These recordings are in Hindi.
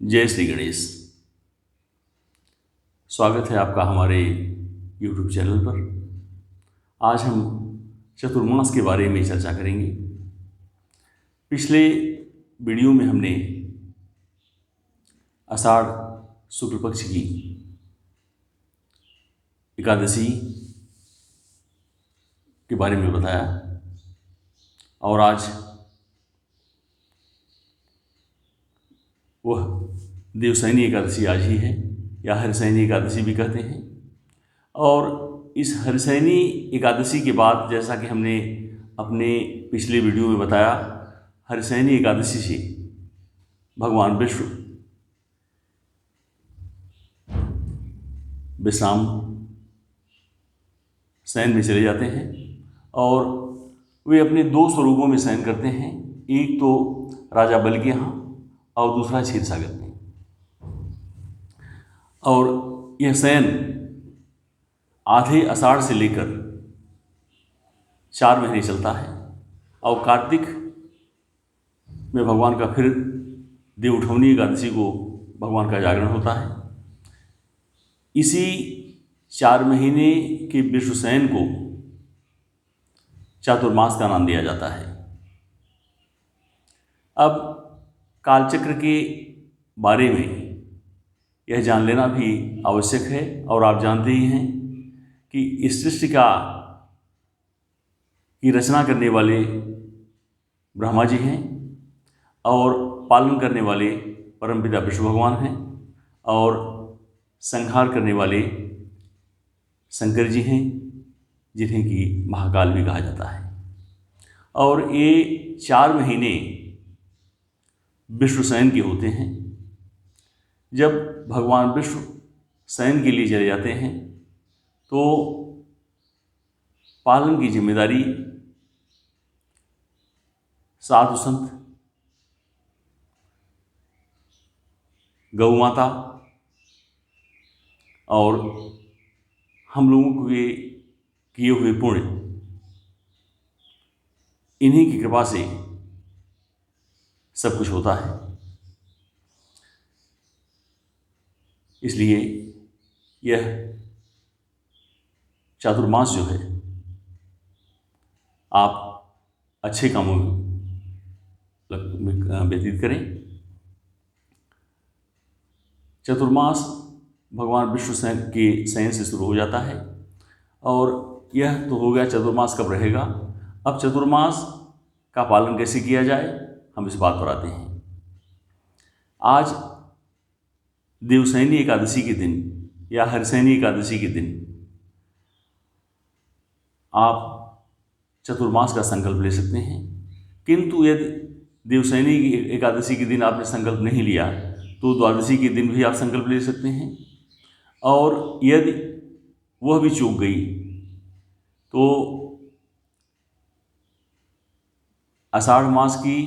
जय श्री गणेश। स्वागत है आपका हमारे YouTube चैनल पर। आज हम चतुर्मास के बारे में चर्चा करेंगे। पिछले वीडियो में हमने आषाढ़ शुक्ल पक्ष की एकादशी के बारे में बताया और आज वह देवशयनी एकादशी आज ही है या हरिशयनी एकादशी भी कहते हैं। और इस हरिशयनी एकादशी के बाद, जैसा कि हमने अपने पिछले वीडियो में बताया, हरिशयनी एकादशी से भगवान विष्णु विश्राम शयन में चले जाते हैं और वे अपने दो स्वरूपों में शयन करते हैं। एक तो राजा बलि के यहाँ और दूसरा क्षीरसागर में। और यह शयन आधे आषाढ़ से लेकर 4 महीने चलता है और कार्तिक में भगवान का फिर देव उठौनी एकादशी को भगवान का जागरण होता है। इसी 4 महीने के विश्व शयन को चातुर्मास का नाम दिया जाता है। अब कालचक्र के बारे में यह जान लेना भी आवश्यक है और आप जानते ही हैं कि इस सृष्टि की रचना करने वाले ब्रह्मा जी हैं और पालन करने वाले परमपिता विष्णु भगवान हैं और संहार करने वाले शंकर जी हैं, जिन्हें कि महाकाल भी कहा जाता है। और ये 4 महीने विष्णु शयन के होते हैं। जब भगवान विष्णु शयन के लिए चले जाते हैं तो पालन की जिम्मेदारी साधु संत, गौ माता और हम लोगों के किए हुए पुण्य, इन्हीं की कृपा से सब कुछ होता है। इसलिए यह चातुर्मास जो है, आप अच्छे कामों में व्यतीत करें। चतुर्मास भगवान विष्णु के शयन से शुरू हो जाता है और यह तो हो गया चतुर्मास कब रहेगा। अब चतुर्मास का पालन कैसे किया जाए, हम इस बात पर आते हैं। आज देवशयनी एकादशी के दिन या हरिशयनी एकादशी के दिन आप चतुर्मास का संकल्प ले सकते हैं। किंतु यदि देवशयनी एकादशी के दिन आपने संकल्प नहीं लिया तो द्वादशी के दिन भी आप संकल्प ले सकते हैं। और यदि वह भी चूक गई तो आषाढ़ मास की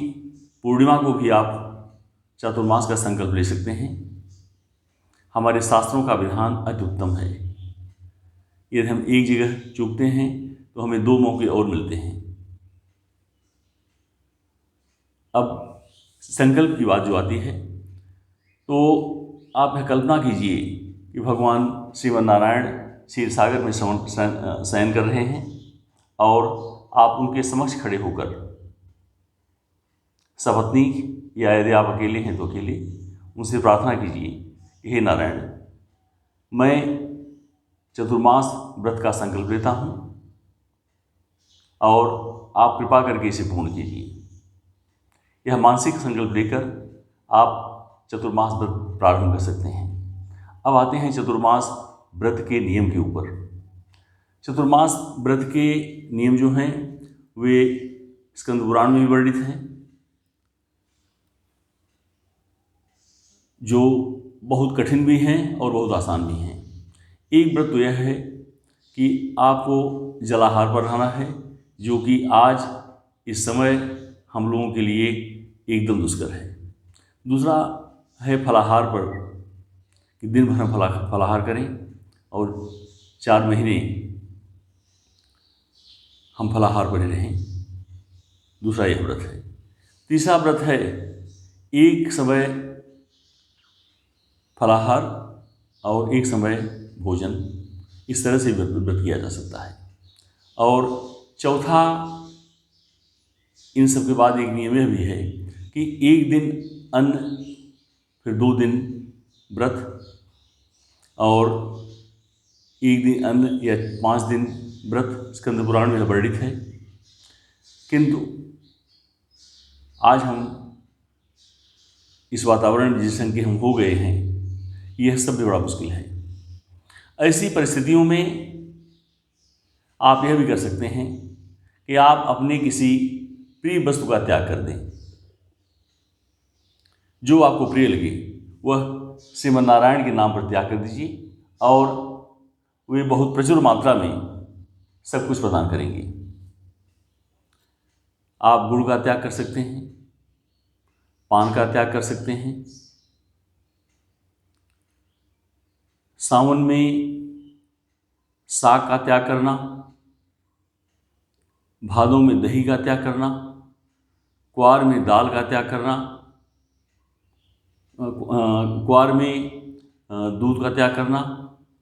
पूर्णिमा को भी आप चातुर्मास का संकल्प ले सकते हैं। हमारे शास्त्रों का विधान अति उत्तम है। यदि हम एक जगह चूकते हैं तो हमें 2 मौके और मिलते हैं। अब संकल्प की बात जो आती है तो आप यह कल्पना कीजिए कि भगवान श्रीमन नारायण क्षीरसागर में शयन कर रहे हैं और आप उनके समक्ष खड़े होकर सपत्नीक या यदि आप अकेले हैं तो अकेले उनसे प्रार्थना कीजिए, हे नारायण, मैं चतुर्मास व्रत का संकल्प लेता हूँ और आप कृपा करके इसे पूर्ण कीजिए। यह मानसिक संकल्प लेकर आप चतुर्मास व्रत प्रारंभ कर सकते हैं। अब आते हैं चतुर्मास व्रत के नियम के ऊपर। चतुर्मास व्रत के नियम जो हैं वे स्कंद पुराण में भी वर्णित हैं, जो बहुत कठिन भी हैं और बहुत आसान भी हैं। एक व्रत तो यह है कि आपको जलाहार पर रहना है, जो कि आज इस समय हम लोगों के लिए एकदम दुष्कर है। दूसरा है फलाहार पर, कि दिन भर हम फलाहार करें और 4 महीने हम फलाहार पर रहें। दूसरा यह व्रत है। तीसरा व्रत है एक समय फलाहार और एक समय भोजन, इस तरह से व्रत किया जा सकता है। और चौथा, इन सब के बाद एक नियम यह भी है कि एक दिन अन्न, फिर 2 दिन व्रत, और एक दिन अन्न या 5 दिन व्रत स्कंद पुराण में वर्णित है। किंतु आज हम इस वातावरण में जिस संग के हम हो गए हैं, यह सब भी बड़ा मुश्किल है। ऐसी परिस्थितियों में आप यह भी कर सकते हैं कि आप अपने किसी प्रिय वस्तु का त्याग कर दें। जो आपको प्रिय लगे वह श्रीमन नारायण के नाम पर त्याग कर दीजिए, और वे बहुत प्रचुर मात्रा में सब कुछ प्रदान करेंगे। आप गुड़ का त्याग कर सकते हैं, पान का त्याग कर सकते हैं, सावन में साग का त्याग करना, भादों में दही का त्याग करना, क्वार में दाल का त्याग करना, क्वार में दूध का त्याग करना,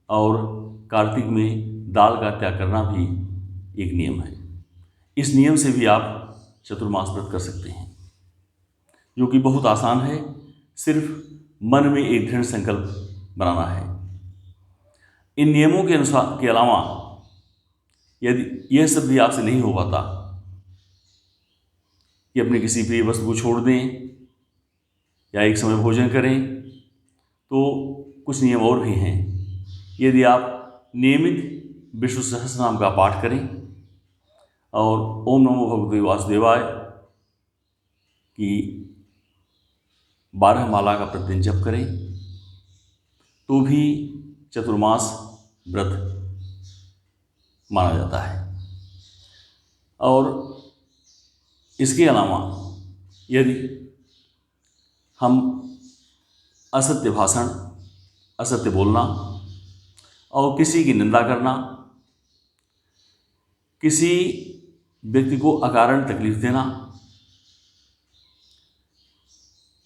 और कार्तिक में दाल का त्याग करना भी एक नियम है। इस नियम से भी आप चतुर्मास व्रत कर सकते हैं, जो कि बहुत आसान है। सिर्फ मन में एक दृढ़ संकल्प बनाना है। इन नियमों के अनुसार के अलावा यदि यह सब भी आपसे नहीं हो पाता कि अपने किसी प्रिय वस्तु को छोड़ दें या एक समय भोजन करें, तो कुछ नियम और भी हैं। यदि आप नियमित विष्णु सहस्रनाम का पाठ करें और ओम नमो भगवते वासुदेवाय की 12 माला का प्रतिदिन जप करें, तो भी चतुर्मास व्रत माना जाता है। और इसके अलावा यदि हम असत्य भाषण, असत्य बोलना और किसी की निंदा करना, किसी व्यक्ति को अकारण तकलीफ देना,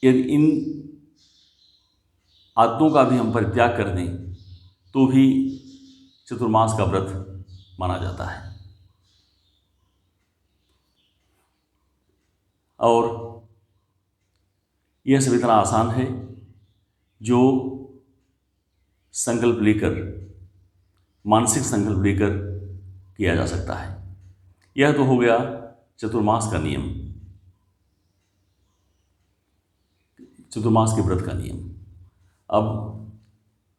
यदि इन आदतों का भी हम परित्याग कर दें, तो भी चतुर्मास का व्रत माना जाता है। और यह सब इतना आसान है जो संकल्प लेकर, मानसिक संकल्प लेकर किया जा सकता है। यह तो हो गया चतुर्मास का नियम, चतुर्मास के व्रत का नियम। अब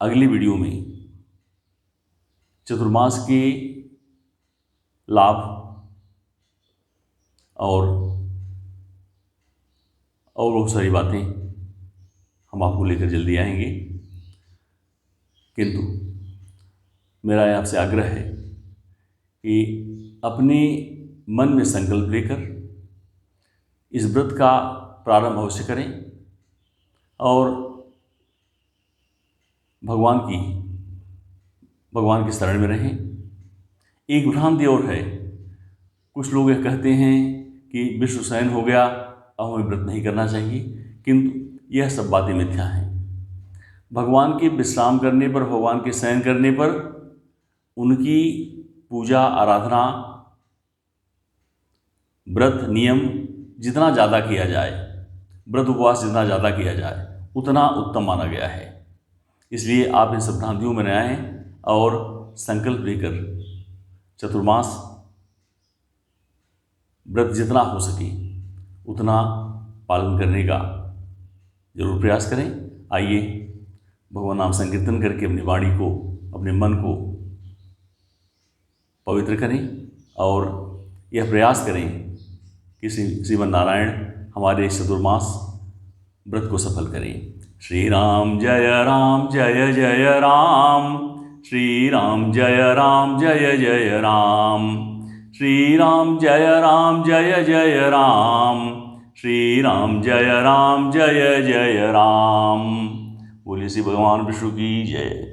अगली वीडियो में चतुर्मास के लाभ और बहुत सारी बातें हम आपको लेकर जल्दी आएंगे। किंतु मेरा आपसे आग्रह है कि अपने मन में संकल्प लेकर इस व्रत का प्रारंभ अवश्य करें और भगवान की शरण में रहें। एक भ्रांति और है, कुछ लोग यह कहते हैं कि विष्णु शयन हो गया, अब हमें व्रत नहीं करना चाहिए, किंतु यह सब बातें मिथ्या हैं। भगवान के विश्राम करने पर, भगवान के शयन करने पर उनकी पूजा आराधना, व्रत नियम जितना ज़्यादा किया जाए, व्रत उपवास जितना ज़्यादा किया जाए, उतना उत्तम माना गया है। इसलिए आप इन सब भ्रांतियों में न आएं और संकल्प लेकर चतुर्मास व्रत जितना हो सके उतना पालन करने का जरूर प्रयास करें। आइए भगवान नाम संकीर्तन करके अपनी वाणी को, अपने मन को पवित्र करें और यह प्रयास करें कि श्रीमन नारायण हमारे चतुर्मास व्रत को सफल करें। श्री राम जय जय राम, श्री राम जय जय राम, श्री राम जय जय राम, श्री राम जय जय राम। बोलिए श्री भगवान विष्णु की जय।